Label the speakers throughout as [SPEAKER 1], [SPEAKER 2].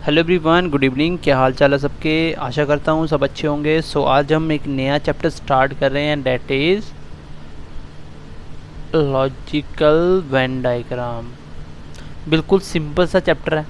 [SPEAKER 1] Hello everyone, good evening. क्या हाल चाल है सबके? आशा करता हूँ सब अच्छे होंगे। आज हम एक नया चैप्टर स्टार्ट कर रहे हैं, that is logical Venn diagram. बिल्कुल सिंपल सा चैप्टर है।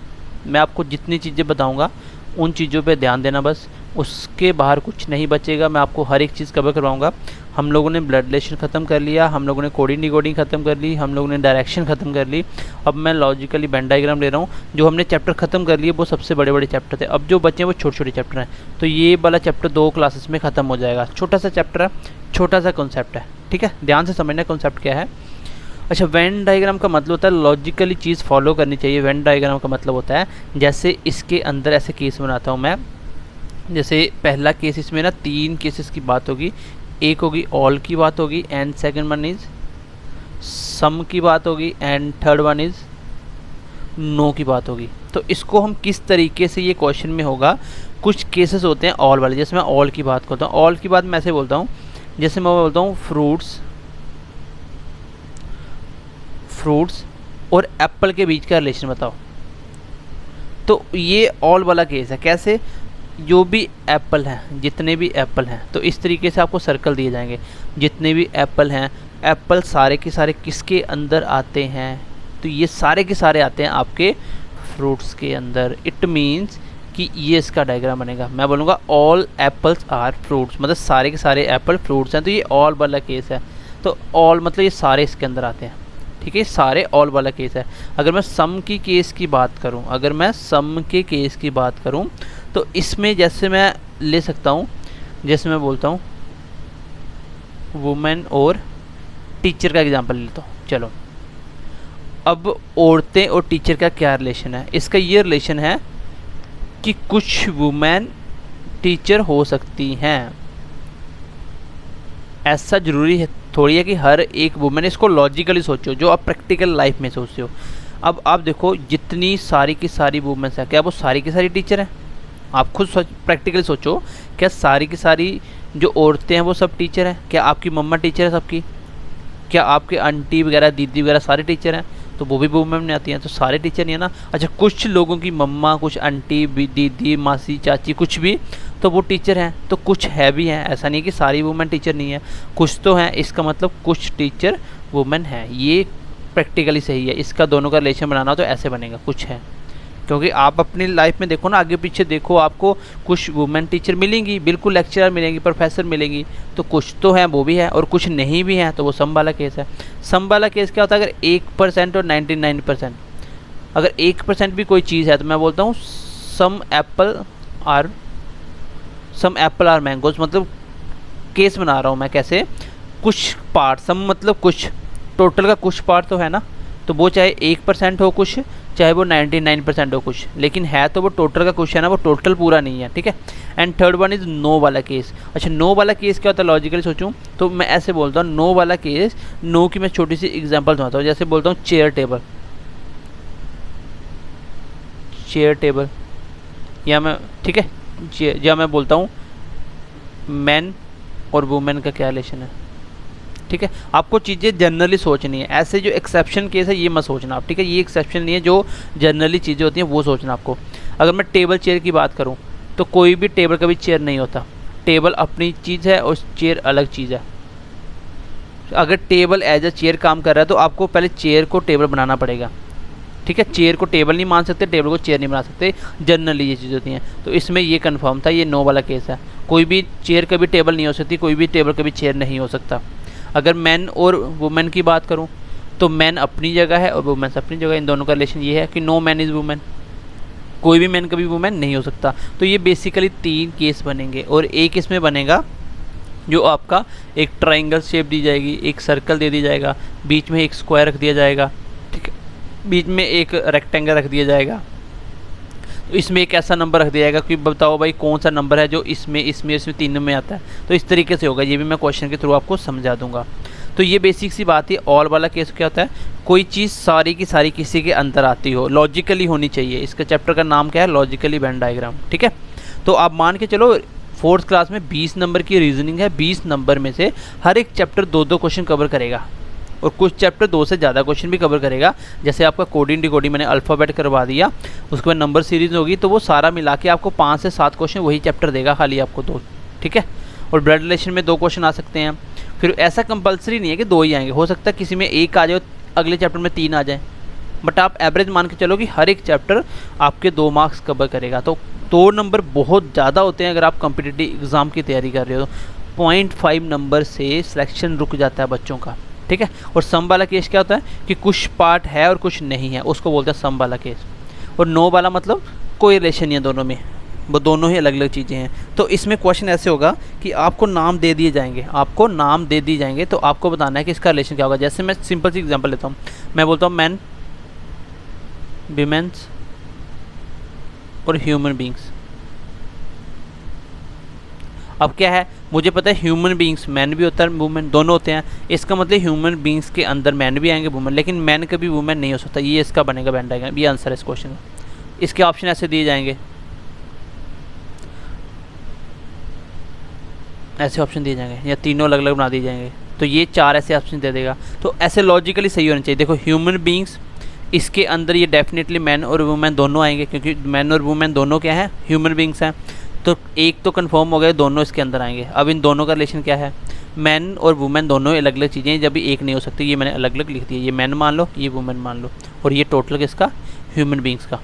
[SPEAKER 1] मैं आपको जितनी चीज़ें बताऊंगा उन चीज़ों पे ध्यान देना बस, उसके बाहर कुछ नहीं बचेगा। मैं आपको हर एक चीज़ कवर करवाऊंगा। हम लोगों ने ब्लड रिलेशन ख़त्म कर लिया, हम लोगों ने कोडिंग डिकोडिंग ख़त्म कर ली, हम लोगों ने डायरेक्शन ख़त्म कर ली। अब मैं लॉजिकली वेन डायग्राम ले रहा हूँ। जो हमने चैप्टर ख़त्म कर लिए वो सबसे बड़े बड़े चैप्टर थे। अब जो बचे हैं वो छोटे छोटे चैप्टर हैं। तो ये वाला चैप्टर 2 क्लासेस में ख़त्म हो जाएगा। छोटा सा चैप्टर है, छोटा सा कॉन्सेप्ट है, ठीक है। ध्यान से समझना कॉन्सेप्ट क्या है। अच्छा, वेन डायग्राम का मतलब होता है लॉजिकली चीज़ फॉलो करनी चाहिए। वेन डायग्राम का मतलब होता है जैसे इसके अंदर ऐसे केस बनाता हूँ मैं। जैसे पहला केस, इसमें ना 3 केसेस की बात होगी। एक होगी ऑल की बात होगी, and second one is some की बात होगी, and third one is no की बात होगी। तो इसको हम किस तरीके से, ये क्वेश्चन में होगा, कुछ केसेस होते हैं ऑल वाले। जैसे मैं ऑल की बात करता हूँ, ऑल की बात मैं ऐसे बोलता हूँ, जैसे मैं बोलता हूँ फ्रूट्स और एप्पल के बीच का रिलेशन बताओ। तो ये ऑल वाला केस है। कैसे? जो भी एप्पल हैं, जितने भी एप्पल हैं, तो इस तरीके से आपको सर्कल दिए जाएंगे। जितने भी एप्पल हैं, एप्पल सारे के सारे किसके अंदर आते हैं? तो ये सारे के सारे आते हैं आपके फ्रूट्स के अंदर। इट मीन्स कि ये इसका डायग्राम बनेगा। मैं बोलूँगा ऑल एप्पल्स आर फ्रूट्स, मतलब सारे के सारे एप्पल फ्रूट्स हैं। तो ये ऑल वाला केस है। तो ऑल मतलब ये सारे इसके अंदर आते हैं, ठीक है। सारे ऑल वाला केस है। अगर मैं सम की केस की बात करूं, अगर मैं सम के केस की बात करूं, तो इसमें जैसे मैं ले सकता हूं, जैसे मैं बोलता हूं वुमेन और टीचर का एग्जांपल लेता हूं। चलो, अब औरतें और टीचर का क्या रिलेशन है? इसका ये रिलेशन है कि कुछ वुमेन टीचर हो सकती हैं। ऐसा ज़रूरी है थोड़ी है कि हर एक वुमेन। इसको लॉजिकली सोचो, जो आप प्रैक्टिकल लाइफ में सोचते हो। अब आप देखो, जितनी सारी की सारी वुमेन्स हैं, क्या वो सारी की सारी टीचर हैं? आप खुद प्रैक्टिकली सोचो, क्या सारी की सारी जो औरतें हैं वो सब टीचर हैं? क्या आपकी मम्मा टीचर है सबकी? क्या आपके आंटी वगैरह, दीदी वगैरह सारे टीचर हैं? तो वो भी वुमेन में आती हैं, तो सारे टीचर नहीं है ना। अच्छा, कुछ लोगों की मम्मा, कुछ आंटी, दीदी, मासी, चाची, कुछ भी, तो वो टीचर हैं। तो कुछ है भी हैं, ऐसा नहीं है कि सारी वुमेन टीचर नहीं है, कुछ तो हैं। इसका मतलब कुछ टीचर वुमेन है। ये प्रैक्टिकली सही है। इसका दोनों का रिलेशन बनाना तो ऐसे बनेगा, कुछ है। क्योंकि आप अपनी लाइफ में देखो ना, आगे पीछे देखो, आपको कुछ वुमेन टीचर मिलेंगी, बिल्कुल लेक्चरर मिलेंगी, प्रोफेसर मिलेंगी। तो कुछ तो हैं, वो भी है, और कुछ नहीं भी हैं, तो वो सम वाला केस है। सम वाला केस क्या होता है? अगर 1% और 99%, अगर 1% भी कोई चीज़ है, तो मैं बोलता हूँ सम एप्पल आर मैंगोज। मतलब केस बना रहा हूँ मैं। कैसे? कुछ पार्ट, सम मतलब कुछ, टोटल का कुछ पार्ट तो है ना। तो वो चाहे 1% हो कुछ, चाहे वो 99% हो कुछ, लेकिन है तो वो टोटल का कुछ है ना, वो टोटल पूरा नहीं है, ठीक है। And third one is no वाला केस। अच्छा, नो वाला केस क्या होता है? लॉजिकली सोचूं तो मैं ऐसे बोलता हूँ, नो वाला केस, नो की मैं छोटी सी एग्जांपल सुनाता हूँ। जैसे बोलता हूँ चेयर टेबल, या मैं, ठीक है, या मैं बोलता हूँ मैन और वुमेन का क्या रिलेशन है, ठीक है। आपको चीज़ें जनरली सोचनी है। ऐसे जो एक्सेप्शन केस है ये मत सोचना आप, ठीक है। ये एक्सेप्शन नहीं है, जो जनरली चीज़ें होती हैं वो सोचना आपको। अगर मैं टेबल चेयर की बात करूं, तो कोई भी टेबल कभी चेयर नहीं होता। टेबल अपनी चीज़ है और चेयर अलग चीज़ है। अगर टेबल एज अ चेयर काम कर रहा है, तो आपको पहले चेयर को टेबल बनाना पड़ेगा, ठीक है। चेयर को टेबल नहीं मान सकते, टेबल को चेयर नहीं बना सकते, जनरली ये चीज़ होती हैं। तो इसमें ये कन्फर्म था, ये नो वाला केस है। कोई भी चेयर कभी टेबल नहीं हो सकती, कोई भी टेबल कभी चेयर नहीं हो सकता। अगर मैन और वुमेन की बात करूं, तो मैन अपनी जगह है और वुमेन अपनी जगह। इन दोनों का रिलेशन ये है कि नो मैन इज़ वुमेन, कोई भी मैन कभी वुमेन नहीं हो सकता। तो ये बेसिकली 3 केस बनेंगे, और एक इसमें बनेगा जो आपका एक ट्राइंगल शेप दी जाएगी, एक सर्कल दे दी जाएगा, बीच में एक स्क्वायर रख दिया जाएगा, ठीक है, बीच में एक रेक्टेंगल रख दिया जाएगा। तो इसमें एक ऐसा नंबर रख दिया जाएगा कि बताओ भाई कौन सा नंबर है जो इसमें तीनों में आता है। तो इस तरीके से होगा। ये भी मैं क्वेश्चन के थ्रू आपको समझा दूंगा। तो ये बेसिक सी बात है। ऑल वाला केस क्या होता है? कोई चीज़ सारी की सारी किसी के अंदर आती हो, लॉजिकली होनी चाहिए। इसका चैप्टर का नाम क्या है? लॉजिकली वेन डायग्राम, ठीक है। तो आप मान के चलो 4th क्लास में 20 नंबर की रीजनिंग है। 20 नंबर में से हर एक चैप्टर 2-2 क्वेश्चन कवर करेगा, और कुछ चैप्टर 2 से ज़्यादा क्वेश्चन भी कवर करेगा। जैसे आपका कोडिंग डिकोडिंग मैंने अल्फ़ाबेट करवा दिया, उसके बाद नंबर सीरीज होगी, तो वो सारा मिला के आपको 5 से 7 क्वेश्चन वही चैप्टर देगा खाली आपको 2, ठीक है। और ब्लड रिलेशन में 2 क्वेश्चन आ सकते हैं। फिर ऐसा कंपलसरी नहीं है कि 2 ही आएंगे, हो सकता है किसी में 1 आ जाए, अगले चैप्टर में 3 आ जाए, बट आप एवरेज मान के चलो कि हर एक चैप्टर आपके 2 मार्क्स कवर करेगा। तो 2 नंबर बहुत ज़्यादा होते हैं अगर आप कॉम्पिटिटिव एग्ज़ाम की तैयारी कर रहे हो। 0.5 नंबर से सिलेक्शन रुक जाता है बच्चों का, ठीक है। और सम वाला केस क्या होता है कि कुछ पार्ट है और कुछ नहीं है, उसको बोलते हैं सम वाला केस। और नो वाला मतलब कोई रिलेशन नहीं है दोनों में, वो दोनों ही अलग अलग चीज़ें हैं। तो इसमें क्वेश्चन ऐसे होगा कि आपको नाम दे दिए जाएंगे, आपको नाम दे दिए जाएंगे, तो आपको बताना है कि इसका रिलेशन क्या होगा। जैसे मैं सिंपल सी एग्जांपल लेता हूँ, मैं बोलता हूँ मैन, विमेंस और ह्यूमन बींग्स। अब क्या है, मुझे पता है ह्यूमन बींग्स मैन भी होता है, वुमेन दोनों होते हैं, इसका मतलब ह्यूमन बींग्स के अंदर मैन भी आएंगे, वुमेन, लेकिन मैन कभी वुमेन नहीं हो सकता। ये इसका बनेगा वेन डायग्राम, ये आंसर है इस क्वेश्चन का। इसके ऑप्शन ऐसे दिए जाएंगे, ऐसे ऑप्शन दिए जाएंगे, या तीनों अलग अलग बना दिए जाएंगे, तो ये 4 ऐसे ऑप्शन दे देगा। तो ऐसे लॉजिकली सही होना चाहिए। देखो ह्यूमन बींग्स, इसके अंदर ये डेफिनेटली मैन और वुमेन दोनों आएंगे, क्योंकि मैन और वुमेन दोनों क्या है, ह्यूमन बींग्स हैं। तो एक तो कंफर्म हो गए, दोनों इसके अंदर आएंगे। अब इन दोनों का रिलेशन क्या है, मैन और वुमेन दोनों अलग अलग चीज़ें हैं, जब भी एक नहीं हो सकती, ये मैंने अलग अलग लिख दिया, ये मैन मान लो, ये वुमेन मान लो, और ये टोटल किसका, ह्यूमन बींग्स का।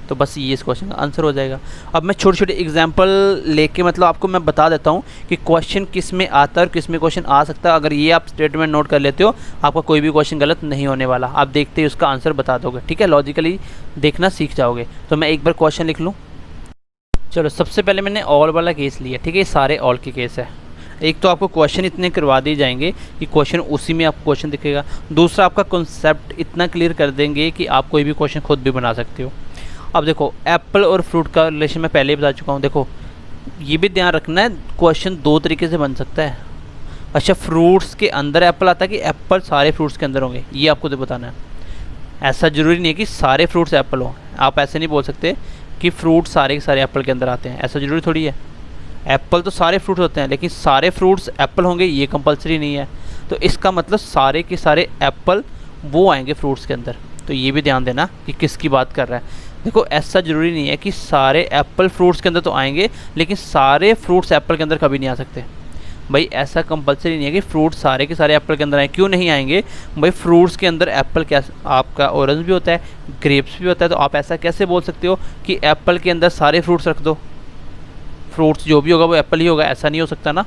[SPEAKER 1] तो बस ये इस क्वेश्चन का आंसर हो जाएगा। अब मैं छोटे छोटे एग्जांपल लेके मतलब आपको मैं बता देता हूँ कि क्वेश्चन किस में आता है और किस में क्वेश्चन आ सकता है। अगर ये आप स्टेटमेंट नोट कर लेते हो, आपका कोई भी क्वेश्चन गलत नहीं होने वाला, आप देखते ही उसका आंसर बता दोगे, ठीक है। लॉजिकली देखना सीख जाओगे। तो मैं एक बार क्वेश्चन लिख लूँ। चलो, सबसे पहले मैंने ऑल वाला केस लिया, ठीक है। ये सारे ऑल के केस है। एक तो आपको क्वेश्चन इतने करवा दिए जाएंगे कि क्वेश्चन उसी में आपको क्वेश्चन दिखेगा। दूसरा, आपका कॉन्सेप्ट इतना क्लियर कर देंगे कि आप कोई भी क्वेश्चन खुद भी बना सकते हो। अब देखो, एप्पल और फ्रूट का रिलेशन मैं पहले ही बता चुका हूँ। देखो, ये भी ध्यान रखना है, क्वेश्चन 2 तरीके से बन सकता है। अच्छा, फ्रूट्स के अंदर एप्पल आता है कि एप्पल सारे फ्रूट्स के अंदर होंगे, ये आपको तो बताना है। ऐसा ज़रूरी नहीं है कि सारे फ्रूट्स एप्पल हो। आप ऐसे नहीं बोल सकते कि फ्रूट सारे के सारे एप्पल के अंदर आते हैं, ऐसा ज़रूरी थोड़ी है। एप्पल तो सारे फ्रूट होते हैं, लेकिन सारे फ्रूट्स एप्पल होंगे ये कंपलसरी नहीं है। तो इसका मतलब सारे के सारे एप्पल वो आएंगे फ्रूट्स के अंदर। तो ये भी ध्यान देना कि किसकी बात कर रहा है। देखो, ऐसा ज़रूरी नहीं है कि सारे एप्पल फ्रूट्स के अंदर तो आएंगे, लेकिन सारे फ्रूट्स एप्पल के अंदर कभी नहीं आ सकते। भाई ऐसा कंपलसरी नहीं है कि फ्रूट सारे के सारे एप्पल के अंदर आए। क्यों नहीं आएंगे भाई, फ्रूट्स के अंदर एप्पल क्या, आपका ऑरेंज भी होता है, ग्रेप्स भी होता है। तो आप ऐसा कैसे बोल सकते हो कि एप्पल के अंदर सारे फ्रूट्स रख दो, फ्रूट्स जो भी होगा वो एप्पल ही होगा? ऐसा नहीं हो सकता ना।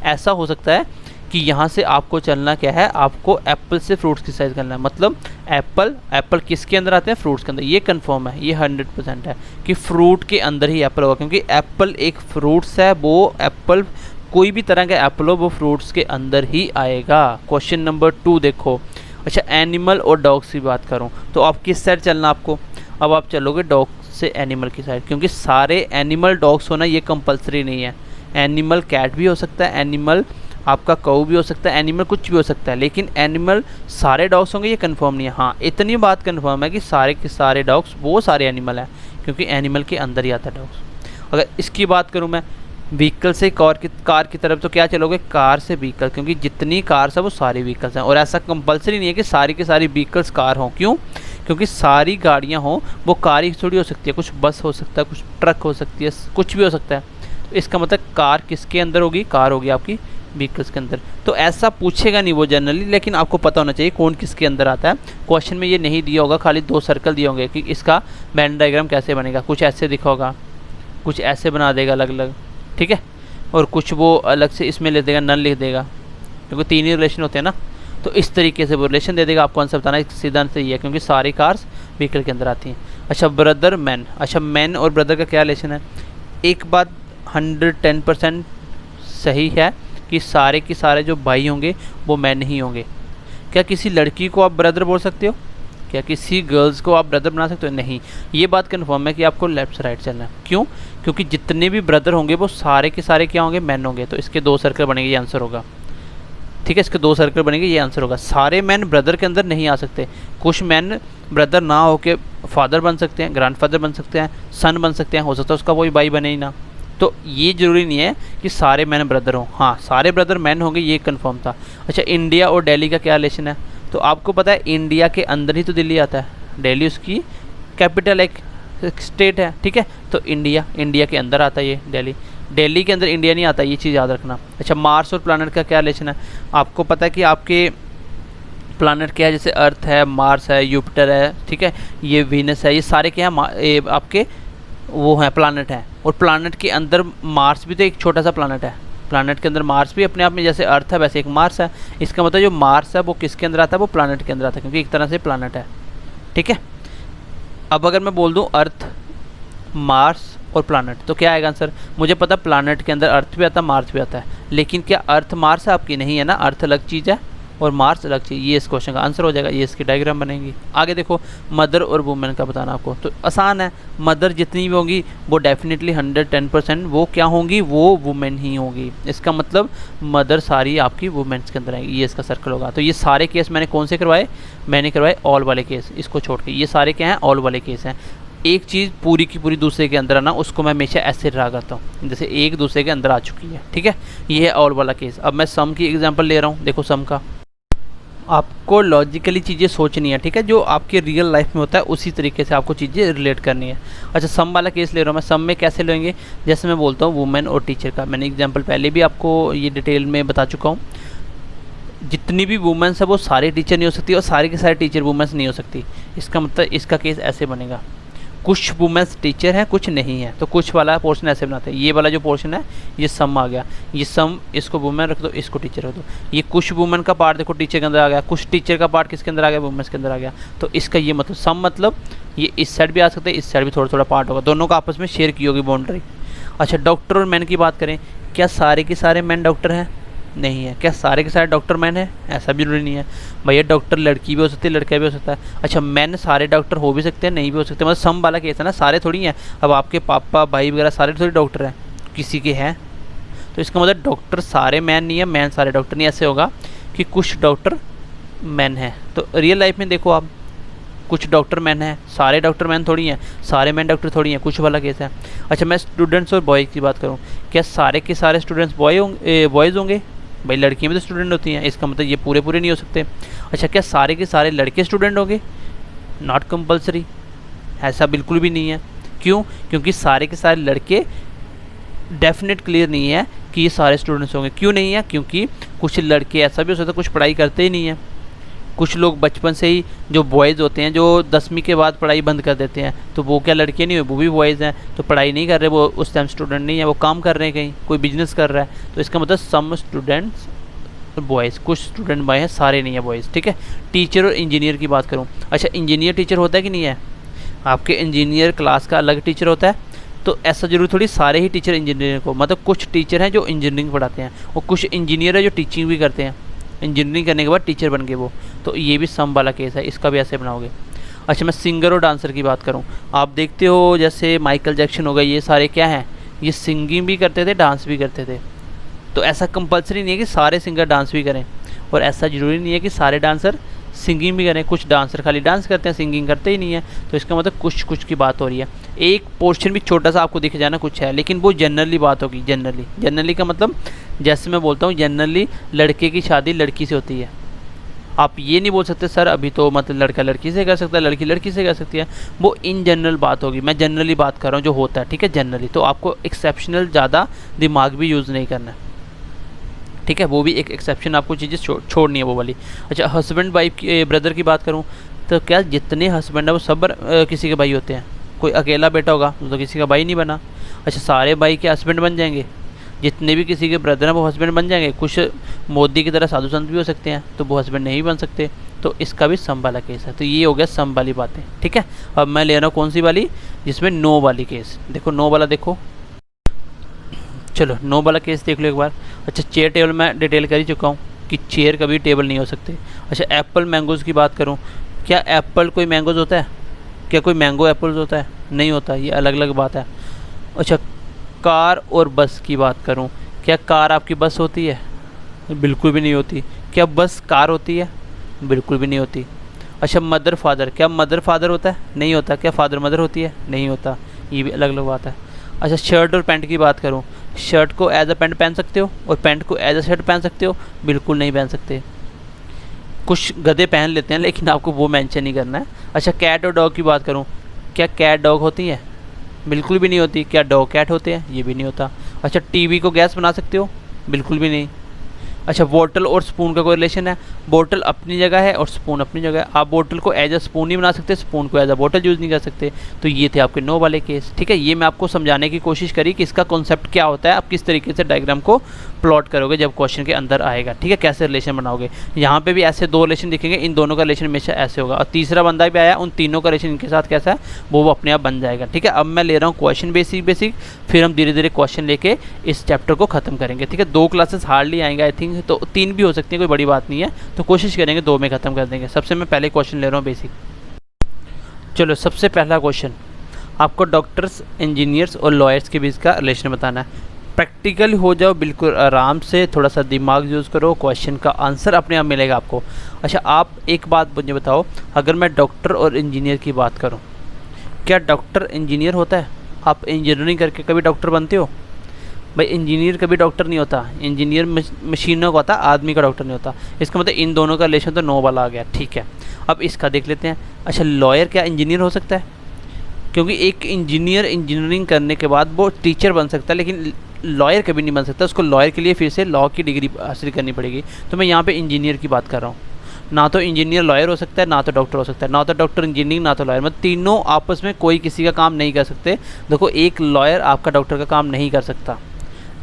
[SPEAKER 1] ऐसा हो सकता है कि यहाँ से आपको चलना क्या है, आपको एप्पल से फ्रूट्स की साइज करना है। मतलब एप्पल किसके अंदर आते हैं, फ्रूट्स के अंदर। ये कंफर्म है, ये 100% है कि फ्रूट के अंदर ही एप्पल होगा, क्योंकि एप्पल एक फ्रूट्स है। वो एप्पल कोई भी तरह का एप्पल हो, वो फ्रूट्स के अंदर ही आएगा। क्वेश्चन नंबर 2 देखो। अच्छा, एनिमल और डॉग्स की बात करूँ तो आप किस साइड चलना आपको? अब आप चलोगे डॉग से एनिमल की साइड, क्योंकि सारे एनिमल डॉग्स होना ये कंपलसरी नहीं है। एनिमल कैट भी हो सकता है, एनिमल आपका काऊ भी हो सकता है, एनिमल कुछ भी हो सकता है, लेकिन एनिमल सारे डॉग्स होंगे ये कंफर्म नहीं है। हाँ, इतनी बात कंफर्म है कि सारे के सारे डॉग्स वो सारे एनिमल हैं, क्योंकि एनिमल के अंदर ही आता है डॉग्स। अगर इसकी बात करूँ मैं व्हीकल से कार की तरफ, तो क्या चलोगे? कार से व्हीकल, क्योंकि जितनी कार्स है वो सारी व्हीकल्स हैं। और ऐसा कंपलसरी नहीं है कि सारी की सारी व्हीकल्स कार हों। क्यों? क्योंकि सारी गाड़ियाँ हों वो कार ही थोड़ी हो सकती है, कुछ बस हो सकता है, कुछ ट्रक हो सकती है, कुछ भी हो सकता है। तो इसका मतलब कार किसके अंदर होगी? कार होगी आपकी व्हीकल्स के अंदर। तो ऐसा पूछेगा नहीं वो जनरली, लेकिन आपको पता होना चाहिए कौन किसके अंदर आता है। क्वेश्चन में ये नहीं दिया होगा, खाली 2 सर्कल दिए होंगे कि इसका वेन डायग्राम कैसे बनेगा। कुछ ऐसे दिखा होगा, कुछ ऐसे बना देगा अलग अलग, ठीक है, और कुछ वो अलग से इसमें लिख देगा, नन लिख देगा, क्योंकि 3 ही रिलेशन होते हैं ना। तो इस तरीके से वो रिलेशन दे देगा। आपको आंसर बताना है, सीधा आंसर ये है, क्योंकि सारी कार्स व्हीकल के अंदर आती हैं। अच्छा, ब्रदर मैन। अच्छा, मैन और ब्रदर का क्या रिलेशन है? एक बात 110% सही है कि सारे के सारे जो भाई होंगे वो मैन ही होंगे। क्या किसी लड़की को आप ब्रदर बोल सकते हो? क्या किसी गर्ल्स को आप ब्रदर बना सकते हो? नहीं। ये बात कन्फर्म है कि आपको लेफ्ट से राइट चलना है। क्यों? क्योंकि जितने भी ब्रदर होंगे वो सारे के सारे क्या होंगे? मैन होंगे। तो इसके 2 सर्कल बनेंगे, ये आंसर होगा, ठीक है। इसके 2 सर्कल बनेंगे, ये आंसर होगा। सारे मैन ब्रदर के अंदर नहीं आ सकते। कुछ मैन ब्रदर ना होके फादर बन सकते हैं, ग्रैंडफादर बन सकते हैं, सन बन सकते हैं, हो सकता है उसका कोई भाई बने ही ना। तो ये ज़रूरी नहीं है कि सारे मैन ब्रदर हों। हाँ, सारे ब्रदर मैन होंगे, ये कंफर्म था। अच्छा, इंडिया और दिल्ली का क्या रिलेशन है? तो आपको पता है इंडिया के अंदर ही तो दिल्ली आता है, दिल्ली उसकी कैपिटल है, स्टेट है, ठीक है। तो इंडिया, इंडिया के अंदर आता है ये दिल्ली, दिल्ली के अंदर इंडिया नहीं आता, ये चीज़ याद रखना। अच्छा, मार्स और प्लानट का क्या रिलेशन है? आपको पता है कि आपके प्लानट क्या है, जैसे अर्थ है, मार्स है, जुपिटर है, ठीक है, ये वीनस है, ये सारे क्या है आपके वो हैं प्लानट हैं। और प्लानट के अंदर मार्स भी तो एक छोटा सा प्लानट है, प्लानट के अंदर मार्स भी अपने आप में जैसे अर्थ है वैसे एक मार्स है। इसका मतलब जो मार्स है वो किसके अंदर आता है? वो प्लानट के अंदर आता है, क्योंकि एक तरह से प्लानट है, ठीक है। अब अगर मैं बोल दूँ अर्थ, मार्स और प्लानट, तो क्या आएगा आंसर? मुझे पता प्लानट के अंदर अर्थ भी आता है, मार्स भी आता है, लेकिन क्या अर्थ मार्स है? आपकी नहीं है ना, अर्थ अलग चीज़ है और मार्स अलग चीज़। ये इस क्वेश्चन का आंसर हो जाएगा, ये इसकी डायग्राम बनेगी। आगे देखो, मदर और वुमेन का बताना आपको, तो आसान है। मदर जितनी भी होंगी वो डेफिनेटली 110% वो क्या होंगी? वो वुमेन ही होंगी। इसका मतलब मदर सारी आपकी वुमेन्स के अंदर आएगी, ये इसका सर्कल होगा। तो ये सारे केस मैंने कौन से करवाए? मैंने करवाए ऑल वाले केस, इसको छोड़ के। ये सारे क्या हैं? ऑल वाले केस हैं। एक चीज़ पूरी की पूरी दूसरे के अंदर आना, उसको मैं हमेशा ऐसे ड्रा करता हूँ, जैसे एक दूसरे के अंदर आ चुकी है, ठीक है। ये है ऑल वाला केस। अब मैं सम की एग्जांपल ले रहा हूँ, देखो सम का। आपको लॉजिकली चीज़ें सोचनी है, ठीक है, जो आपके रियल लाइफ में होता है उसी तरीके से आपको चीज़ें रिलेट करनी है। अच्छा, सम वाला केस ले रहा हूँ मैं। सम में कैसे लेंगे? जैसे मैं बोलता हूँ वुमेन और टीचर का, मैंने एग्जांपल पहले भी आपको ये डिटेल में बता चुका हूँ। जितनी भी वुमेन्स है वो सारे टीचर नहीं हो सकती और सारे के सारे टीचर वुमेन्स नहीं हो सकती। इसका मतलब इसका केस ऐसे बनेगा, कुछ वुमेन्स टीचर हैं, कुछ नहीं है, तो कुछ वाला पोर्शन ऐसे बनाते हैं। ये वाला जो पोर्शन है ये सम आ गया, ये सम, इसको वुमेन रख दो, इसको टीचर रख दो। ये कुछ वुमेन का पार्ट देखो टीचर के अंदर आ गया, कुछ टीचर का पार्ट किसके अंदर आ गया? वुमेन्स के अंदर आ गया। तो इसका ये मतलब सम मतलब ये इस साइड भी आ सकते हैं, इस साइड भी थोड़ा थोड़ा पार्ट होगा, दोनों का आपस में शेयर की होगी बाउंड्री। अच्छा, डॉक्टर और मैन की बात करें, क्या सारे के सारे मैन डॉक्टर हैं? नहीं है। क्या सारे के सारे डॉक्टर मैन है? ऐसा भी जरूरी नहीं है भैया, डॉक्टर लड़की भी हो सकती है, लड़का भी हो सकता है। अच्छा, मैन सारे डॉक्टर हो भी सकते हैं, नहीं भी हो सकते, मतलब सम वाला केस है ना, सारे थोड़ी हैं। अब आपके पापा भाई वगैरह सारे थोड़ी डॉक्टर हैं, किसी के हैं, तो इसका मतलब डॉक्टर सारे मैन नहीं है, मैन सारे डॉक्टर नहीं। ऐसे होगा कि कुछ डॉक्टर मैन हैं। तो रियल लाइफ में देखो आप, कुछ डॉक्टर मैन हैं, सारे डॉक्टर मैन थोड़ी हैं, सारे मैन डॉक्टर थोड़ी हैं, कुछ वाला केस है। अच्छा, मैं स्टूडेंट्स और बॉयज़ की बात करूँ, क्या सारे के सारे स्टूडेंट्स बॉयज़ होंगे? भाई लड़कियाँ भी तो स्टूडेंट होती हैं, इसका मतलब ये पूरे पूरे नहीं हो सकते। अच्छा, क्या सारे के सारे लड़के स्टूडेंट होंगे? नॉट कंपलसरी, ऐसा बिल्कुल भी नहीं है। क्यों? क्योंकि सारे के सारे लड़के डेफिनेट क्लियर नहीं है कि ये सारे स्टूडेंट्स होंगे। क्यों नहीं है? क्योंकि कुछ लड़के ऐसा भी हो सकता है कुछ पढ़ाई करते ही नहीं है, कुछ लोग बचपन से ही जो बॉयज़ होते हैं जो 10वीं के बाद पढ़ाई बंद कर देते हैं, तो वो क्या लड़के नहीं हुए? वो भी बॉयज़ हैं, तो पढ़ाई नहीं कर रहे, वो उस टाइम स्टूडेंट नहीं है, वो काम कर रहे हैं, कहीं कोई बिजनेस कर रहा है। तो इसका मतलब सम स्टूडेंट्स बॉयज़, कुछ स्टूडेंट बॉय हैं, सारे नहीं है बॉयज़, ठीक है। टीचर और इंजीनियर की बात करूँ, अच्छा इंजीनियर टीचर होता है कि नहीं है? आपके इंजीनियर क्लास का अलग टीचर होता है, तो ऐसा जरूर थोड़ी सारे ही टीचर इंजीनियर को, मतलब कुछ टीचर हैं जो इंजीनियरिंग पढ़ाते हैं और कुछ इंजीनियर है जो टीचिंग भी करते हैं, इंजीनियरिंग करने के बाद टीचर बन गए वो। तो ये भी सम वाला केस है, इसका भी ऐसे बनाओगे। अच्छा, मैं सिंगर और डांसर की बात करूँ, आप देखते हो जैसे माइकल जैक्सन हो गए, ये सारे क्या हैं? ये सिंगिंग भी करते थे, डांस भी करते थे। तो ऐसा कंपलसरी नहीं है कि सारे सिंगर डांस भी करें, और ऐसा ज़रूरी नहीं है कि सारे डांसर सिंगिंग भी करें। कुछ डांसर खाली डांस करते हैं, सिंगिंग करते ही नहीं है। तो इसका मतलब कुछ कुछ की बात हो रही है। एक पोर्शन भी छोटा सा आपको दिख जाना कुछ है, लेकिन वो जनरली बात होगी। जनरली का मतलब जैसे मैं बोलता हूँ जनरली लड़के की शादी लड़की से होती है। आप ये नहीं बोल सकते सर अभी तो मतलब लड़का लड़की से कर सकता है, लड़की लड़की से कर सकती है, वो इन जनरल बात होगी। मैं जनरली बात कर रहा हूँ जो होता है, ठीक है, जनरली। तो आपको एक्सेप्शनल ज़्यादा दिमाग भी यूज़ नहीं करना है, ठीक है, वो भी एक एक्सेप्शन आपको चीज़ें छोड़नी है वो वाली। अच्छा, हस्बैंड वाइफ की ब्रदर की बात करूँ, तो क्या जितने हस्बैंड है वो सब किसी के भाई होते हैं? कोई अकेला बेटा होगा तो किसी का भाई नहीं बना। अच्छा, सारे भाई के हस्बैंड बन जाएंगे? जितने भी किसी के ब्रदर हैं वो हस्बैंड बन जाएंगे? कुछ मोदी की तरह साधु संत भी हो सकते हैं, तो वो हस्बैंड नहीं बन सकते। तो इसका भी सम वाला केस है। तो ये हो गया सम वाली बातें, ठीक है। अब मैं ले रहा हूँ कौन सी वाली? जिसमें नो वाली केस। देखो नो वाला, देखो चलो नो वाला केस देख लो एक बार। अच्छा, चेयर टेबल मैं डिटेल कर ही चुका हूँ कि चेयर कभी टेबल नहीं हो सकते। अच्छा, एप्पल मैंगोज़ की बात करूँ, क्या एप्पल कोई मैंगोज़ होता है? क्या कोई मैंगो एप्पल्स होता है? नहीं होता, ये अलग अलग बात है। अच्छा, कार और बस की बात करूं, क्या कार आपकी बस होती है? बिल्कुल भी नहीं होती। क्या बस कार होती है? बिल्कुल भी नहीं होती। अच्छा, मदर फादर, क्या मदर फादर होता है? नहीं होता। क्या फादर मदर होती है? नहीं होता। ये भी अलग अलग बात है। अच्छा, शर्ट और पैंट की बात करूं, शर्ट को एज अ पैंट पहन सकते हो और पैंट को एज अ शर्ट पहन सकते हो? बिल्कुल नहीं पहन सकते। कुछ गधे पहन लेते हैं लेकिन आपको वो मेंशन नहीं करना है। अच्छा, कैट और डॉग की बात करूं, क्या कैट डॉग होती है? बिल्कुल भी नहीं होती। क्या डॉग कैट होते हैं? ये भी नहीं होता। अच्छा, टीवी को गैस बना सकते हो? बिल्कुल भी नहीं। अच्छा, बोतल और स्पून का कोई रिलेशन है? बोतल अपनी जगह है और स्पून अपनी जगह है। आप बोतल को एज अ स्पून नहीं बना सकते, स्पून को एज अ बोतल यूज़ नहीं कर सकते। तो ये थे आपके नो वाले केस। ठीक है, ये मैं आपको समझाने की कोशिश करी कि इसका कॉन्सेप्ट क्या होता है, आप किस तरीके से डायग्राम को प्लॉट करोगे जब क्वेश्चन के अंदर आएगा। ठीक है, कैसे रिलेशन बनाओगे। यहाँ पे भी ऐसे दो रिलेशन दिखेंगे, इन दोनों का रिलेशन हमेशा ऐसे होगा, और तीसरा बंदा भी आया, उन तीनों का रिलेशन इनके साथ कैसा है वो अपने आप बन जाएगा। ठीक है, अब मैं ले रहा हूँ क्वेश्चन बेसिक, फिर हम धीरे धीरे क्वेश्चन लेके इस चैप्टर को खत्म करेंगे। ठीक है, 2 क्लासेस हार्डली आएंगे आई थिंक, तो 3 भी हो सकती है, कोई बड़ी बात नहीं है, तो कोशिश करेंगे 2 में खत्म कर देंगे। सबसे मैं पहले क्वेश्चन ले रहा हूँ बेसिक। चलो, सबसे पहला क्वेश्चन, आपको डॉक्टर्स, इंजीनियर्स और लॉयर्स के बीच का रिलेशन बताना है। प्रैक्टिकल हो जाओ बिल्कुल आराम से, थोड़ा सा दिमाग यूज़ करो, क्वेश्चन का आंसर अपने आप मिलेगा आपको। अच्छा, आप एक बात मुझे बताओ, अगर मैं डॉक्टर और इंजीनियर की बात करूं, क्या डॉक्टर इंजीनियर होता है? आप इंजीनियरिंग करके कभी डॉक्टर बनते हो? भाई इंजीनियर कभी डॉक्टर नहीं होता। इंजीनियर मशीनों का होता, आदमी का डॉक्टर नहीं होता। इसका मतलब इन दोनों का रिलेशन तो नो वाला आ गया। ठीक है, अब इसका देख लेते हैं। अच्छा, लॉयर क्या इंजीनियर हो सकता है? क्योंकि एक इंजीनियर इंजीनियरिंग करने के बाद वो टीचर बन सकता है, लेकिन लॉयर कभी नहीं बन सकता। उसको लॉयर के लिए फिर से लॉ की डिग्री हासिल करनी पड़ेगी। तो मैं यहाँ पे इंजीनियर की बात कर रहा हूँ। ना तो इंजीनियर लॉयर हो सकता है, ना तो डॉक्टर हो सकता है, ना तो डॉक्टर इंजीनियरिंग, ना तो लॉयर। मतलब तीनों आपस में कोई किसी का काम नहीं कर सकते। देखो, एक लॉयर आपका डॉक्टर का काम नहीं कर सकता।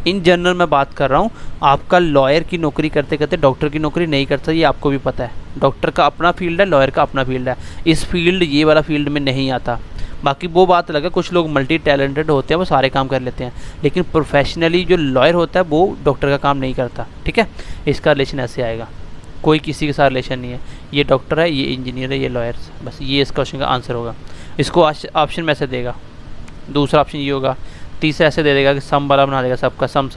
[SPEAKER 1] इन जनरल मैं बात कर रहा हूँ, आपका लॉयर की नौकरी करते करते डॉक्टर की नौकरी नहीं करता, ये आपको भी पता है। डॉक्टर का अपना फील्ड है, लॉयर का अपना फील्ड है। इस फील्ड, ये वाला फील्ड में नहीं आता। बाकी वो बात अलग है, कुछ लोग मल्टी टैलेंटेड होते हैं, वो सारे काम कर लेते हैं, लेकिन प्रोफेशनली जो लॉयर होता है वो डॉक्टर का काम नहीं करता। ठीक है, इसका रिलेशन ऐसे आएगा, कोई किसी के साथ रिलेशन नहीं है। ये डॉक्टर है, ये इंजीनियर है, ये लॉयर, बस ये इस क्वेश्चन का आंसर होगा। इसको ऑप्शन में ऐसे देगा, दूसरा ऑप्शन ये होगा, तीसरा ऐसे दे देगा कि सम वाला बना देगा सबका, सम।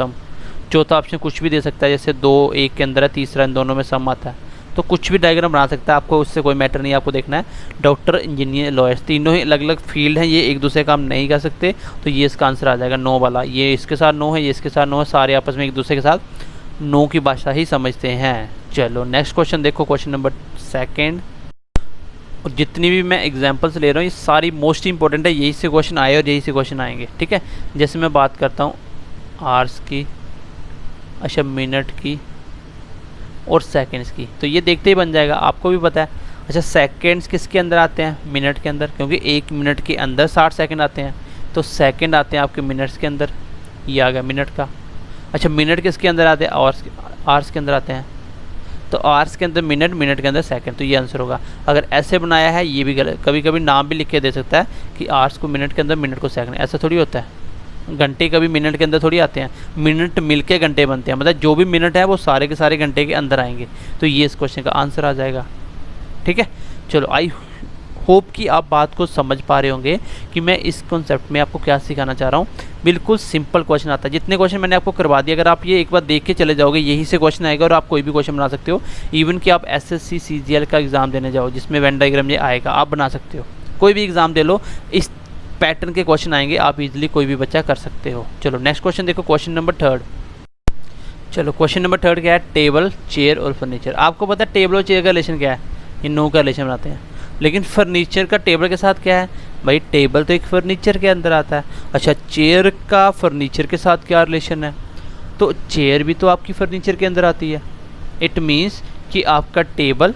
[SPEAKER 1] चौथा ऑप्शन कुछ भी दे सकता है, जैसे 2 1 के अंदर है, तीसरा इन दोनों में सम आता है, तो कुछ भी डायग्राम बना सकता है। आपको उससे कोई मैटर नहीं है, आपको देखना है डॉक्टर, इंजीनियर, लॉयर तीनों ही अलग अलग फील्ड हैं, ये एक दूसरे काम नहीं कर सकते। तो ये इसका आंसर आ जाएगा नो वाला। ये इसके साथ नो है, ये इसके साथ नो है, सारे आपस में एक दूसरे के साथ नो की भाषा ही समझते हैं। चलो नेक्स्ट क्वेश्चन देखो, क्वेश्चन नंबर 2। और जितनी भी मैं एग्जांपल्स ले रहा हूँ ये सारी मोस्ट इंपॉर्टेंट है, यही से क्वेश्चन आए और यही से क्वेश्चन आएंगे। ठीक है, जैसे मैं बात करता हूँ आवर्स की, अच्छा मिनट की और सेकंड्स की, तो ये देखते ही बन जाएगा, आपको भी पता है। अच्छा, सेकंड्स किसके अंदर आते हैं? मिनट के अंदर, क्योंकि 1 मिनट के अंदर 60 सेकंड आते हैं, तो सेकंड आते हैं आपके मिनट्स के अंदर, ये आ गया मिनट का। अच्छा, मिनट किसके अंदर आते हैं? आवर्स के अंदर आते हैं, तो आवर्स के अंदर मिनट, मिनट के अंदर सेकंड, तो ये आंसर होगा। अगर ऐसे बनाया है ये भी गलत, कभी कभी नाम भी लिख के दे सकता है कि आवर्स को मिनट के अंदर, मिनट को सेकंड, ऐसा थोड़ी होता है। घंटे कभी मिनट के अंदर थोड़ी आते हैं, मिनट मिलके घंटे बनते हैं, मतलब जो भी मिनट है वो सारे के सारे घंटे के अंदर आएंगे। तो ये इस क्वेश्चन का आंसर आ जाएगा। ठीक है, चलो आई होप कि आप बात को समझ पा रहे होंगे कि मैं इस कॉन्सेप्ट में आपको क्या सिखाना चाह रहा हूँ। बिल्कुल सिंपल क्वेश्चन आता है, जितने क्वेश्चन मैंने आपको करवा दिया, अगर आप ये एक बार देख के चले जाओगे यही से क्वेश्चन आएगा और आप कोई भी क्वेश्चन बना सकते हो। इवन कि आप SSC CGL का एग्ज़ाम देने जाओ जिसमें वेन डायग्राम ये आएगा, आप बना सकते हो। कोई भी एग्ज़ाम दे लो, इस पैटर्न के क्वेश्चन आएंगे, आप इजीली कोई भी बच्चा कर सकते हो। चलो नेक्स्ट क्वेश्चन देखो, क्वेश्चन नंबर 3। चलो क्वेश्चन नंबर 3 क्या है? टेबल, चेयर और फर्नीचर। आपको पता है टेबल और चेयर का रिलेशन क्या है? ये नो का रिलेशन बनाते हैं, लेकिन फर्नीचर का टेबल के साथ क्या है? भाई टेबल तो एक फर्नीचर के अंदर आता है। अच्छा, चेयर का फर्नीचर के साथ क्या रिलेशन है? तो चेयर भी तो आपकी फर्नीचर के अंदर आती है। इट मीन्स कि आपका टेबल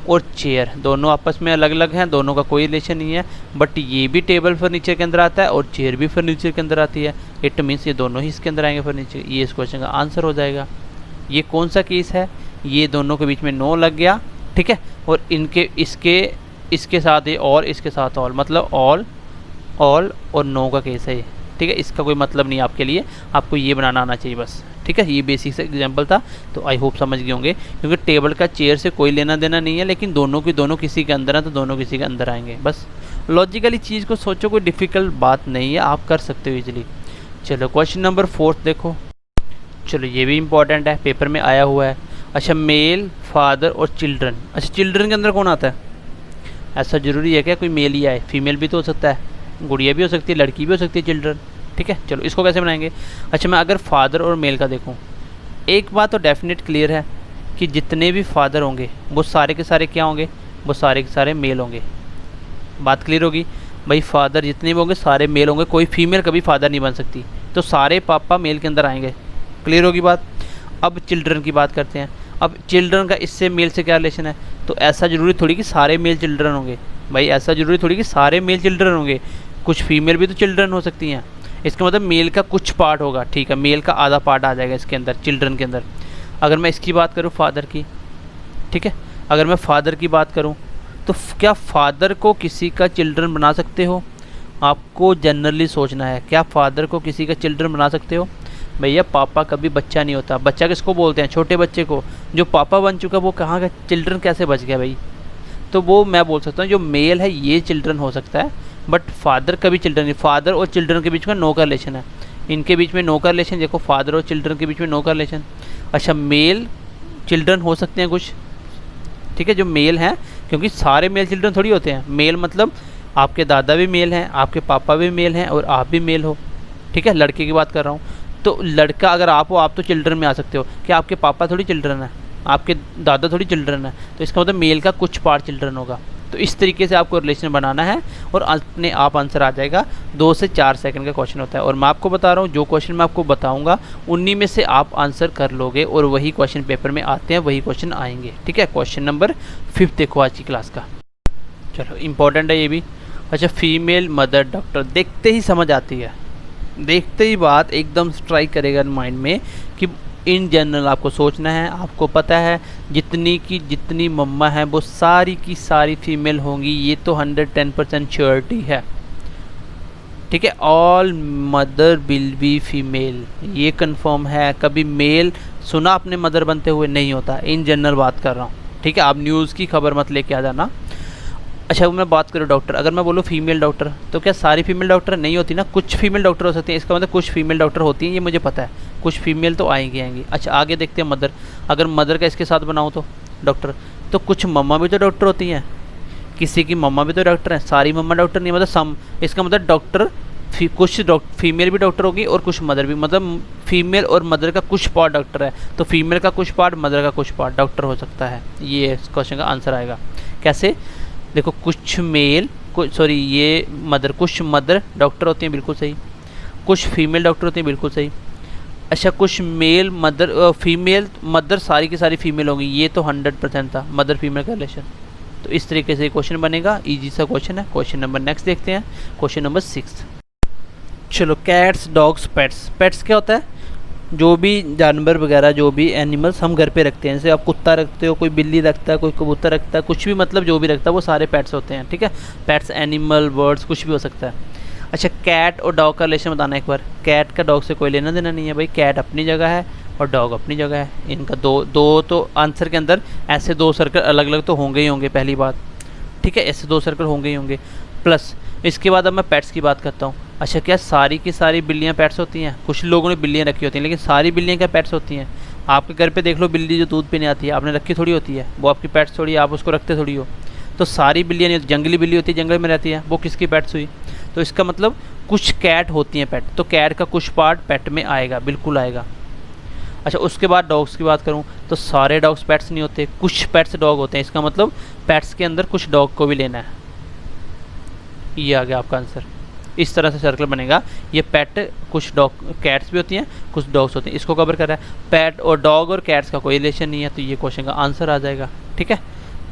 [SPEAKER 1] और चेयर दोनों आपस में अलग अलग हैं, दोनों का कोई रिलेशन नहीं है, बट ये भी टेबल फर्नीचर के अंदर आता है और चेयर भी फर्नीचर के अंदर आती है। इट मीन्स ये दोनों ही इसके अंदर आएंगे फर्नीचर। ये इस क्वेश्चन का आंसर हो जाएगा। ये कौन सा केस है? ये दोनों के बीच में नो लग गया, ठीक है, और इनके इसके साथ ये और इसके साथ ऑल, मतलब ऑल और नो का केस है ये। ठीक है, इसका कोई मतलब नहीं आपके लिए, आपको ये बनाना आना चाहिए बस। ठीक है, ये बेसिक से एग्जांपल था, तो आई होप समझ गए होंगे। क्योंकि टेबल का चेयर से कोई लेना देना नहीं है, लेकिन दोनों की दोनों किसी के अंदर है तो दोनों किसी के अंदर आएंगे। बस लॉजिकली चीज़ को सोचो, कोई डिफ़िकल्ट बात नहीं है, आप कर सकते हो इजीली। चलो क्वेश्चन नंबर 4 देखो। चलो ये भी इंपॉर्टेंट है, पेपर में आया हुआ है। अच्छा, मेल, फादर और चिल्ड्रन। अच्छा, चिल्ड्रन के अंदर कौन आता है? ऐसा ज़रूरी है क्या कोई मेल ही आए? फीमेल भी तो हो सकता है, गुड़िया भी हो सकती है, लड़की भी हो सकती है चिल्ड्रन। ठीक है, चलो इसको कैसे बनाएंगे? अच्छा, मैं अगर फादर और मेल का देखूं, एक बात तो डेफिनेट क्लियर है कि जितने भी फादर होंगे वो सारे के सारे क्या होंगे? वो सारे के सारे मेल होंगे। बात क्लियर होगी। भाई फादर जितने भी होंगे सारे मेल होंगे, कोई फीमेल कभी फादर नहीं बन सकती, तो सारे पापा मेल के अंदर आएंगे। क्लियर होगी बात। अब चिल्ड्रन की बात करते हैं। अब चिल्ड्रन का इससे मेल से क्या रिलेशन है, तो ऐसा ज़रूरी थोड़ी कि सारे मेल चिल्ड्रन होंगे भाई, ऐसा ज़रूरी थोड़ी कि सारे मेल चिल्ड्रन होंगे, कुछ फीमेल भी तो चिल्ड्रन हो सकती हैं। इसका मतलब मेल का कुछ पार्ट होगा, ठीक है, मेल का आधा पार्ट आ जाएगा इसके अंदर, चिल्ड्रन के अंदर। अगर मैं इसकी बात करूँ फादर की, ठीक है, अगर मैं फादर की बात करूँ तो क्या फादर को किसी का चिल्ड्रन बना सकते हो? आपको जनरली सोचना है, क्या फादर को किसी का चिल्ड्रन बना सकते हो? भैया पापा कभी बच्चा नहीं होता। बच्चा किसको बोलते हैं? छोटे बच्चे को। जो पापा बन चुका वो कहाँ का चिल्ड्रन कैसे बच गया भाई? तो वो मैं बोल सकता हूँ जो मेल है ये चिल्ड्रन हो सकता है, बट फादर कभी चिल्ड्रन नहीं। फादर और चिल्ड्रन के बीच में नो का रिलेशन है, इनके बीच में नो का रिलेशन। देखो फादर और चिल्ड्रन के बीच में नो का रिलेशन। अच्छा मेल चिल्ड्रन हो सकते हैं कुछ, ठीक है, जो मेल हैं, क्योंकि सारे मेल चिल्ड्रन थोड़ी होते हैं। मेल मतलब आपके दादा भी मेल हैं, आपके पापा भी मेल हैं और आप भी मेल हो, ठीक है। लड़के की बात कर रहा हूँ, तो लड़का अगर आप हो आप तो चिल्ड्रन में आ सकते हो। क्या आपके पापा थोड़ी चिल्ड्रन है, आपके दादा थोड़ी चिल्ड्रन है, तो इसका मतलब मेल का कुछ पार्ट चिल्ड्रन होगा। तो इस तरीके से आपको रिलेशन बनाना है और अपने आप आंसर आ जाएगा। 2 से 4 सेकंड का क्वेश्चन होता है और मैं आपको बता रहा हूँ जो क्वेश्चन मैं आपको बताऊँगा उन्हीं में से आप आंसर कर लोगे और वही क्वेश्चन पेपर में आते हैं, वही क्वेश्चन आएंगे, ठीक है। क्वेश्चन नंबर 5 देखो आज की क्लास का, चलो इंपॉर्टेंट है ये भी। अच्छा फीमेल मदर डॉक्टर, देखते ही समझ आती है, देखते ही बात एकदम स्ट्राइक करेगा माइंड में कि इन जनरल आपको सोचना है। आपको पता है जितनी की जितनी मम्मा है वो सारी की सारी फीमेल होंगी, ये तो 110% श्योरिटी है, ठीक है। All mother will be female, ये कंफर्म है। कभी मेल सुना आपने मदर बनते हुए? नहीं होता। इन जनरल बात कर रहा हूँ, ठीक है। आप न्यूज़ की खबर मत लेके आ जाना। अच्छा मैं बात करूँ डॉक्टर, अगर मैं बोलूँ फीमेल डॉक्टर, तो क्या सारी फीमेल डॉक्टर नहीं होती ना, कुछ फीमेल डॉक्टर हो सकती हैं। इसका मतलब कुछ फीमेल डॉक्टर होती हैं, ये मुझे पता है, कुछ फीमेल तो आएंगी। अच्छा आगे देखते हैं मदर, अगर मदर का इसके साथ बनाऊँ तो डॉक्टर, तो कुछ मम्मा भी तो डॉक्टर होती हैं, किसी की मम्मा भी तो डॉक्टर हैं, सारी मम्मा डॉक्टर नहीं, मतलब सम। इसका मतलब डॉक्टर कुछ फीमेल भी डॉक्टर होगी और कुछ मदर भी, मतलब फीमेल और मदर का कुछ पार्ट डॉक्टर है, तो फीमेल का कुछ पार्ट मदर का कुछ पार्ट डॉक्टर हो सकता है। ये इस क्वेश्चन का आंसर आएगा। कैसे? देखो कुछ मेल, ये मदर, कुछ मदर डॉक्टर होती हैं, बिल्कुल सही। कुछ फीमेल डॉक्टर होती हैं, बिल्कुल सही। अच्छा कुछ मेल मदर, फीमेल मदर सारी की सारी फीमेल होंगी, ये तो 100% था, मदर फीमेल का रिलेशन। तो इस तरीके से क्वेश्चन बनेगा, इजी सा क्वेश्चन है। क्वेश्चन नंबर नेक्स्ट देखते हैं, क्वेश्चन नंबर 6। चलो कैट्स डॉग्स पेट्स, पेट्स क्या होता है? जो भी जानवर वगैरह, जो भी एनिमल्स हम घर पे रखते हैं, जैसे आप कुत्ता रखते हो, कोई बिल्ली रखता है, कोई कबूतर रखता है, कुछ भी, मतलब जो भी रखता है वो सारे पेट्स होते हैं, ठीक है। पेट्स एनिमल बर्ड्स कुछ भी हो सकता है। अच्छा कैट और डॉग का रिलेशन बताना एक बार। कैट का डॉग से कोई लेना देना नहीं है भाई, कैट अपनी जगह है और डॉग अपनी जगह है। इनका दो तो आंसर के अंदर ऐसे 2 सर्कल अलग अलग तो होंगे ही होंगे, पहली बात, ठीक है, ऐसे 2 सर्कल होंगे ही होंगे। प्लस इसके बाद अब मैं पेट्स की बात करता हूँ। अच्छा क्या सारी की सारी बिल्लियाँ पेट्स होती हैं? कुछ लोगों ने बिल्लियाँ रखी होती हैं, लेकिन सारी बिल्लियाँ क्या पेट्स होती हैं? आपके घर पे देख लो, बिल्ली जो दूध पीने आती है, आपने रखी थोड़ी होती है, वो आपकी पेट्स थोड़ी, आप उसको रखते थोड़ी हो। तो सारी बिल्लियाँ नहीं, जंगली बिल्ली होती है, जंगल में रहती है, वो किसकी पेट्स हुई? तो इसका मतलब कुछ कैट होती हैं पेट, तो कैट का कुछ पार्ट पेट में आएगा, बिल्कुल आएगा। अच्छा उसके बाद डॉग्स की बात करूँ तो सारे डॉग्स पेट्स नहीं होते, कुछ पेट्स डॉग होते हैं, इसका मतलब पेट्स के अंदर कुछ डॉग को भी लेना है। ये आ गया आपका आंसर। इस तरह से सर्कल बनेगा। ये पेट, कुछ डॉग कैट्स भी होती हैं, कुछ डॉग्स होते हैं, इसको कवर कर रहा है। पेट और डॉग और कैट्स का कोई रिलेशन नहीं है, तो ये क्वेश्चन का आंसर आ जाएगा, ठीक है।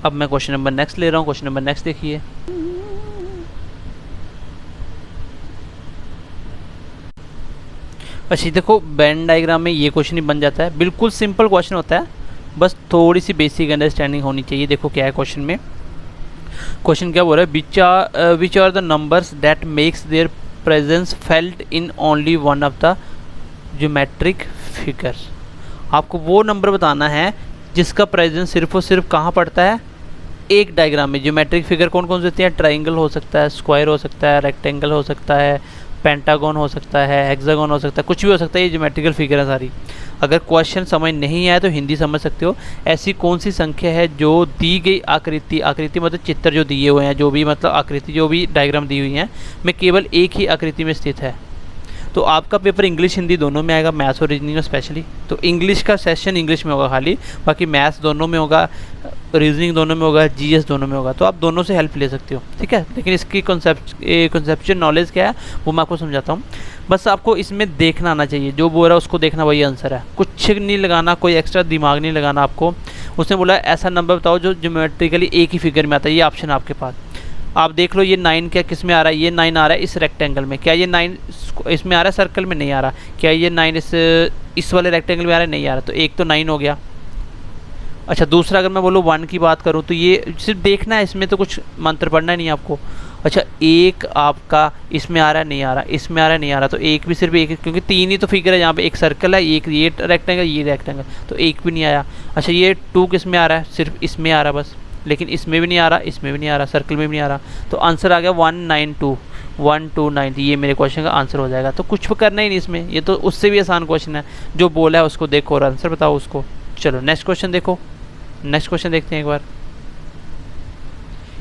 [SPEAKER 1] अब मैं क्वेश्चन नंबर नेक्स्ट ले रहा हूँ। क्वेश्चन नंबर नेक्स्ट देखिए। अच्छा देखो वेन डायग्राम में ये क्वेश्चन ही बन जाता है, बिल्कुल सिंपल क्वेश्चन होता है, बस थोड़ी सी बेसिक अंडरस्टैंडिंग होनी चाहिए। देखो क्या है क्वेश्चन में, क्वेश्चन क्या बोल रहा है, which are the numbers that makes their presence felt in only one of the geometric figures. आपको वो नंबर बताना है जिसका प्रेजेंस सिर्फ और सिर्फ कहाँ पड़ता है? एक डायग्राम में। ज्योमेट्रिक फिगर कौन कौन से होती हैं? ट्राइंगल हो सकता है, स्क्वायर हो सकता है, रेक्टेंगल हो सकता है, पेंटागन हो सकता है, हेक्सागन हो सकता है, कुछ भी हो सकता है। ये ज्योमेट्रिकल फिगर है सारी। अगर क्वेश्चन समझ नहीं आए तो हिंदी समझ सकते हो। ऐसी कौन सी संख्या है जो दी गई आकृति, आकृति मतलब चित्र जो दिए हुए हैं, जो भी मतलब आकृति, जो भी डायग्राम दी हुई हैं, में केवल एक ही आकृति में स्थित है? तो आपका पेपर इंग्लिश हिंदी दोनों में आएगा, मैथ्स और रीजनिंग स्पेशली। तो इंग्लिश का सेशन इंग्लिश में होगा खाली, बाकी मैथ्स दोनों में होगा, रीजनिंग दोनों में होगा, जीएस दोनों में होगा। तो आप दोनों से हेल्प ले सकते हो, ठीक है। लेकिन इसकी कॉन्सेप्चुअल नॉलेज क्या है वो मैं आपको समझाता हूँ। बस आपको इसमें देखना आना चाहिए, जो बोल रहा है उसको देखना, वही आंसर है। कुछ नहीं लगाना, कोई एक्स्ट्रा दिमाग नहीं लगाना आपको। उसने बोला ऐसा नंबर बताओ जो ज्योमेट्रिकली एक ही फिगर में आता है, ये ऑप्शन आपके पास। आप देख लो ये 9 क्या किस में आ रहा है, ये 9 आ रहा है इस रेक्टेंगल में, क्या ये 9 इसमें आ रहा है, सर्कल में नहीं आ रहा, क्या ये 9 इस वाले रेक्टेंगल में आ रहा है, नहीं आ रहा। तो एक तो 9 हो गया। अच्छा दूसरा अगर मैं बोलूँ 1 की बात करूँ तो ये सिर्फ देखना है, इसमें तो कुछ मंत्र पढ़ना ही नहीं आपको। अच्छा एक आपका इसमें आ रहा है, नहीं आ रहा, इसमें आ रहा है, नहीं आ रहा, तो एक भी सिर्फ एक, क्योंकि 3 ही तो फिगर है यहाँ पे, एक सर्कल है, एक ये रेक्टेंगल, ये रेक्टेंगल, तो एक भी नहीं आया। अच्छा ये 2 किस में आ रहा है, सिर्फ इसमें आ रहा है बस, लेकिन इसमें भी नहीं आ रहा, इसमें भी नहीं आ रहा, सर्कल में भी नहीं आ रहा। तो आंसर आ गया 192, 129। ये मेरे क्वेश्चन का आंसर हो जाएगा। तो कुछ करना ही नहीं इसमें, ये तो उससे भी आसान क्वेश्चन है। जो बोला है उसको देखो और आंसर बताओ उसको। चलो नेक्स्ट क्वेश्चन देखो, नेक्स्ट क्वेश्चन देखते हैं एक बार।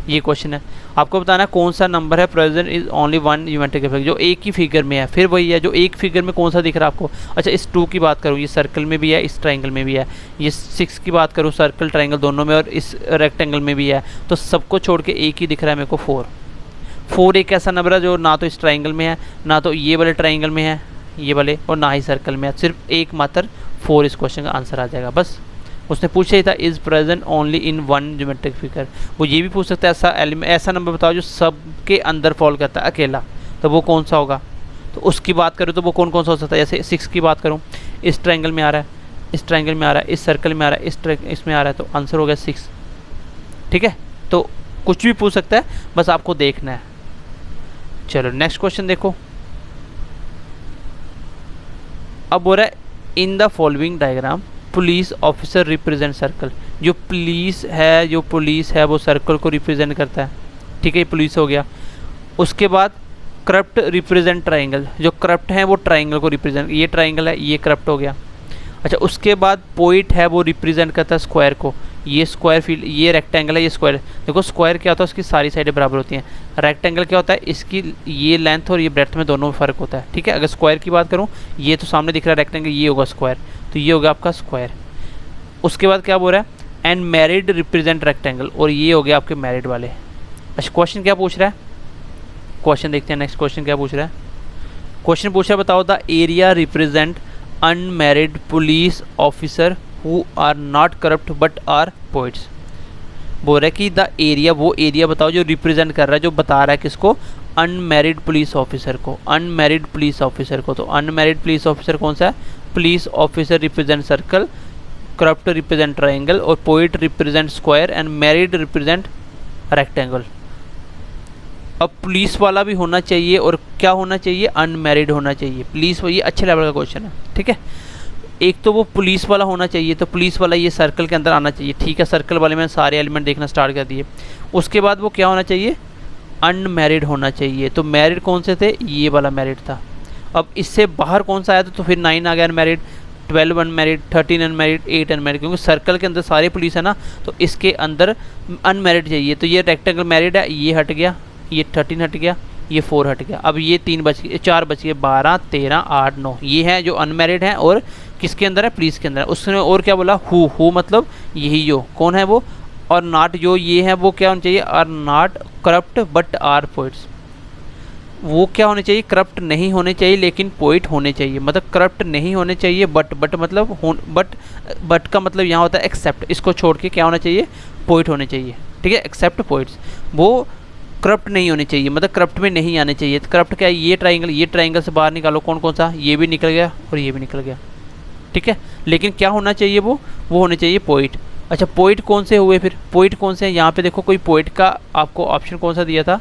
[SPEAKER 1] ये क्वेश्चन है, आपको बताना है कौन सा नंबर है present is only one geometric figure, जो एक ही फिगर में है। फिर वही है जो एक फिगर में कौन सा दिख रहा है आपको। अच्छा इस 2 की बात करूँ, ये सर्कल में भी है, इस ट्राइंगल में भी है। ये 6 की बात करूँ, सर्कल ट्राइंगल दोनों में और इस रेक्टेंगल में भी है। तो सबको छोड़ के एक ही दिख रहा है मेरे को 4 एक ऐसा नंबर है जो ना तो इस ट्राइंगल में है, ना तो ये वाले ट्राइंगल में है, ये वाले, और ना ही सर्कल में है। सिर्फ एक मात्र 4 इस क्वेश्चन का आंसर आ जाएगा बस। उसने पूछा ही था is present only in one geometric figure. वो ये भी पूछ सकता है ऐसा एलिमेंट, ऐसा नंबर बताओ जो सबके अंदर फॉल करता है अकेला, तो वो कौन सा होगा। तो उसकी बात करूँ तो वो कौन कौन सा हो सकता है। जैसे 6 की बात करूँ, इस ट्रायंगल में आ रहा है, इस ट्रायंगल में आ रहा है, इस सर्कल में आ रहा है, इसमें आ रहा है, तो आंसर हो गया 6, ठीक है। तो कुछ भी पूछ सकता है, बस आपको देखना है। चलो नेक्स्ट क्वेश्चन देखो। अब बोल रहा है in the following diagram police officer represent circle. जो पुलिस है वो सर्कल को रिप्रेजेंट करता है, ठीक है, पुलिस हो गया। उसके बाद करप्ट रिप्रेजेंट ट्राइंगल, जो करप्ट है वो ट्राइंगल को रिप्रेजेंट, ये ट्राइंगल है, ये करप्ट हो गया। अच्छा उसके बाद पोइट है वो रिप्रेजेंट करता है स्क्वायर को, ये स्क्वायर फील्ड, ये रेक्टेंगल है, ये स्क्वायर। देखो स्क्वायर क्या होता है, उसकी सारी साइडें बराबर होती हैं। रेक्टेंगल क्या होता है, इसकी ये लेंथ और ये ब्रेड्थ में दोनों में फ़र्क होता है, ठीक है। अगर स्क्वायर की बात करूँ, ये तो सामने दिख रहा है रेक्टेंगल, ये होगा स्क्वायर, तो ये होगा आपका स्क्वायर। उसके बाद क्या बोल रहा है एंड मैरिड रिप्रेजेंट रेक्टेंगल, और ये हो गया आपके मैरिड वाले। अच्छा क्वेश्चन क्या पूछ रहा है, क्वेश्चन देखते हैं नेक्स्ट क्वेश्चन क्या पूछ रहा है। क्वेश्चन पूछ रहा है बताओ the area represent unmarried police officer who are not corrupt but are poets. बोल रहा है कि द एरिया, वो एरिया बताओ जो रिप्रेजेंट कर रहा है, जो बता रहा है किसको, अनमैरिड पुलिस ऑफिसर को, अनमैरिड पुलिस ऑफिसर को। तो अनमैरिड पुलिस ऑफिसर कौन सा है, police officer represent circle, corrupt represent triangle, और poet represent square, and married represent rectangle. अब पुलिस वाला भी होना चाहिए और क्या होना चाहिए, अनमैरिड होना चाहिए। पुलिस, ये अच्छे लेवल का क्वेश्चन है, ठीक है। एक तो वो पुलिस वाला होना चाहिए, तो पुलिस वाला ये सर्कल के अंदर आना चाहिए, ठीक है। सर्कल वाले में सारे एलिमेंट देखना स्टार्ट कर दिए। उसके बाद वो क्या होना चाहिए, अनमैरिड होना चाहिए। तो मैरिड कौन से थे, ये वाला मैरिड था। अब इससे बाहर कौन सा आया था, तो फिर 9 आ गया अनमैरिड, 12 अनमैरिड, 13 अनमैरिड, 8 अनमैरिड, क्योंकि सर्कल के अंदर सारे पुलिस है ना, तो इसके अंदर अनमैरिड चाहिए। तो ये रेक्टेंगल मैरिड है, ये हट गया, ये 13 हट गया, ये 4 हट गया। अब ये 3 बच गए, 4 बच गए, 12, 13, 8, 9, ये है जो अनमैरिड है और किसके अंदर है, पुलिस के अंदर है। उसने और क्या बोला, हु मतलब यही जो कौन है वो, और नॉट जो ये है वो क्या होना चाहिए, are not corrupt but are poets. वो क्या होने चाहिए, करप्ट नहीं होने चाहिए लेकिन पोइट होने चाहिए। मतलब करप्ट नहीं होने चाहिए बट मतलब बट का मतलब यहाँ होता है एक्सेप्ट, इसको छोड़ के क्या होना चाहिए, पोइट होने चाहिए, ठीक है, एक्सेप्ट पोइट्स। वो करप्ट नहीं होने चाहिए, मतलब करप्ट में नहीं आने चाहिए। तो करप्ट क्या है, ये ट्राइंगल से बाहर निकालो, कौन कौन सा, ये भी निकल गया और ये भी निकल गया, ठीक है। लेकिन क्या होना चाहिए, वो होने चाहिए पोइट। अच्छा पोइट कौन से हुए फिर, पोइट कौन से हैं, यहाँ पे देखो कोई पोइट का आपको ऑप्शन कौन सा दिया था,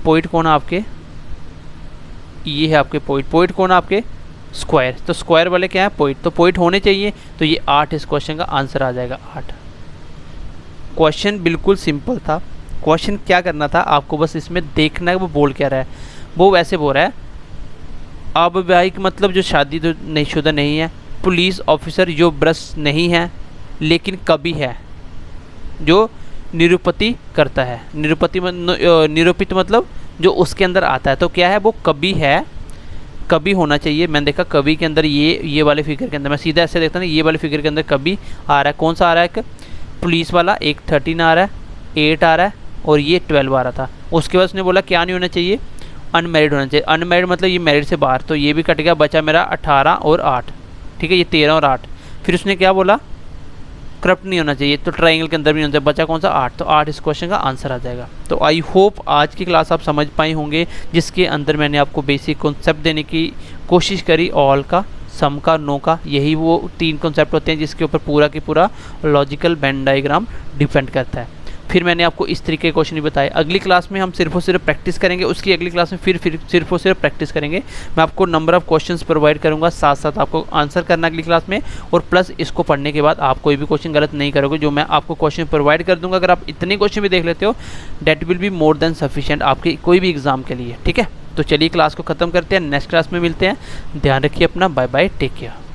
[SPEAKER 1] पोइट कौन है आपके, ये है आपके पोइट कौन है आपके, स्क्वायर। तो स्क्वायर वाले क्या है, पोइट। तो पोइट होने चाहिए, तो ये 8 इस क्वेश्चन का आंसर आ जाएगा, 8। क्वेश्चन बिल्कुल सिंपल था। क्वेश्चन क्या करना था आपको, बस इसमें देखना है वो बोल क्या रहा है। वो वैसे बोल रहा है अब भाई मतलब जो शादी तो शुदा नहीं है, पुलिस ऑफिसर जो ब्रश नहीं है लेकिन कभी है, जो निरूपति करता है, निरूपित मतलब जो उसके अंदर आता है। तो क्या है, वो कभी है कभी होना चाहिए। मैंने देखा कभी के अंदर ये वाले फिगर के अंदर, मैं सीधा ऐसे देखता ना, ये वाले फिगर के अंदर कभी आ रहा है। कौन सा आ रहा है? एक पुलिस वाला, एक 13 आ रहा है, 8 आ रहा है और ये 12 आ रहा था। उसके बाद उसने बोला क्या नहीं होना चाहिए? अनमैरिड होना चाहिए। अनमैरिड मतलब ये मैरिड से बाहर, तो ये भी कट गया, बचा मेरा 18 और 8। ठीक है, ये 13 और 8। फिर उसने क्या बोला? करप्ट नहीं होना चाहिए, तो ट्राइंगल के अंदर भी नहीं होना चाहिए। बचा कौन सा? 8। तो 8 इस क्वेश्चन का आंसर आ जाएगा। तो आई होप आज की क्लास आप समझ पाए होंगे, जिसके अंदर मैंने आपको बेसिक कॉन्सेप्ट देने की कोशिश करी। ऑल का, सम का, नो का, यही वो 3 कॉन्सेप्ट होते हैं जिसके ऊपर पूरा की पूरा लॉजिकल वेन डायग्राम डिपेंड करता है। फिर मैंने आपको इस तरीके के क्वेश्चन ही बताए। अगली क्लास में हम सिर्फ और सिर्फ प्रैक्टिस करेंगे, उसकी अगली क्लास में फिर सिर्फ और सिर्फ प्रैक्टिस करेंगे। मैं आपको नंबर ऑफ़ क्वेश्चंस प्रोवाइड करूंगा, साथ साथ आपको आंसर करना अगली क्लास में, और प्लस इसको पढ़ने के बाद आप कोई भी क्वेश्चन गलत नहीं करोगे। जो मैं आपको क्वेश्चन प्रोवाइड कर दूंगा, अगर आप इतने क्वेश्चन भी देख लेते हो, that will be more than sufficient आपके कोई भी एग्जाम के लिए। ठीक है, तो चलिए क्लास को ख़त्म करते हैं, नेक्स्ट क्लास में मिलते हैं। ध्यान रखिए अपना, बाय बाय, टेक केयर।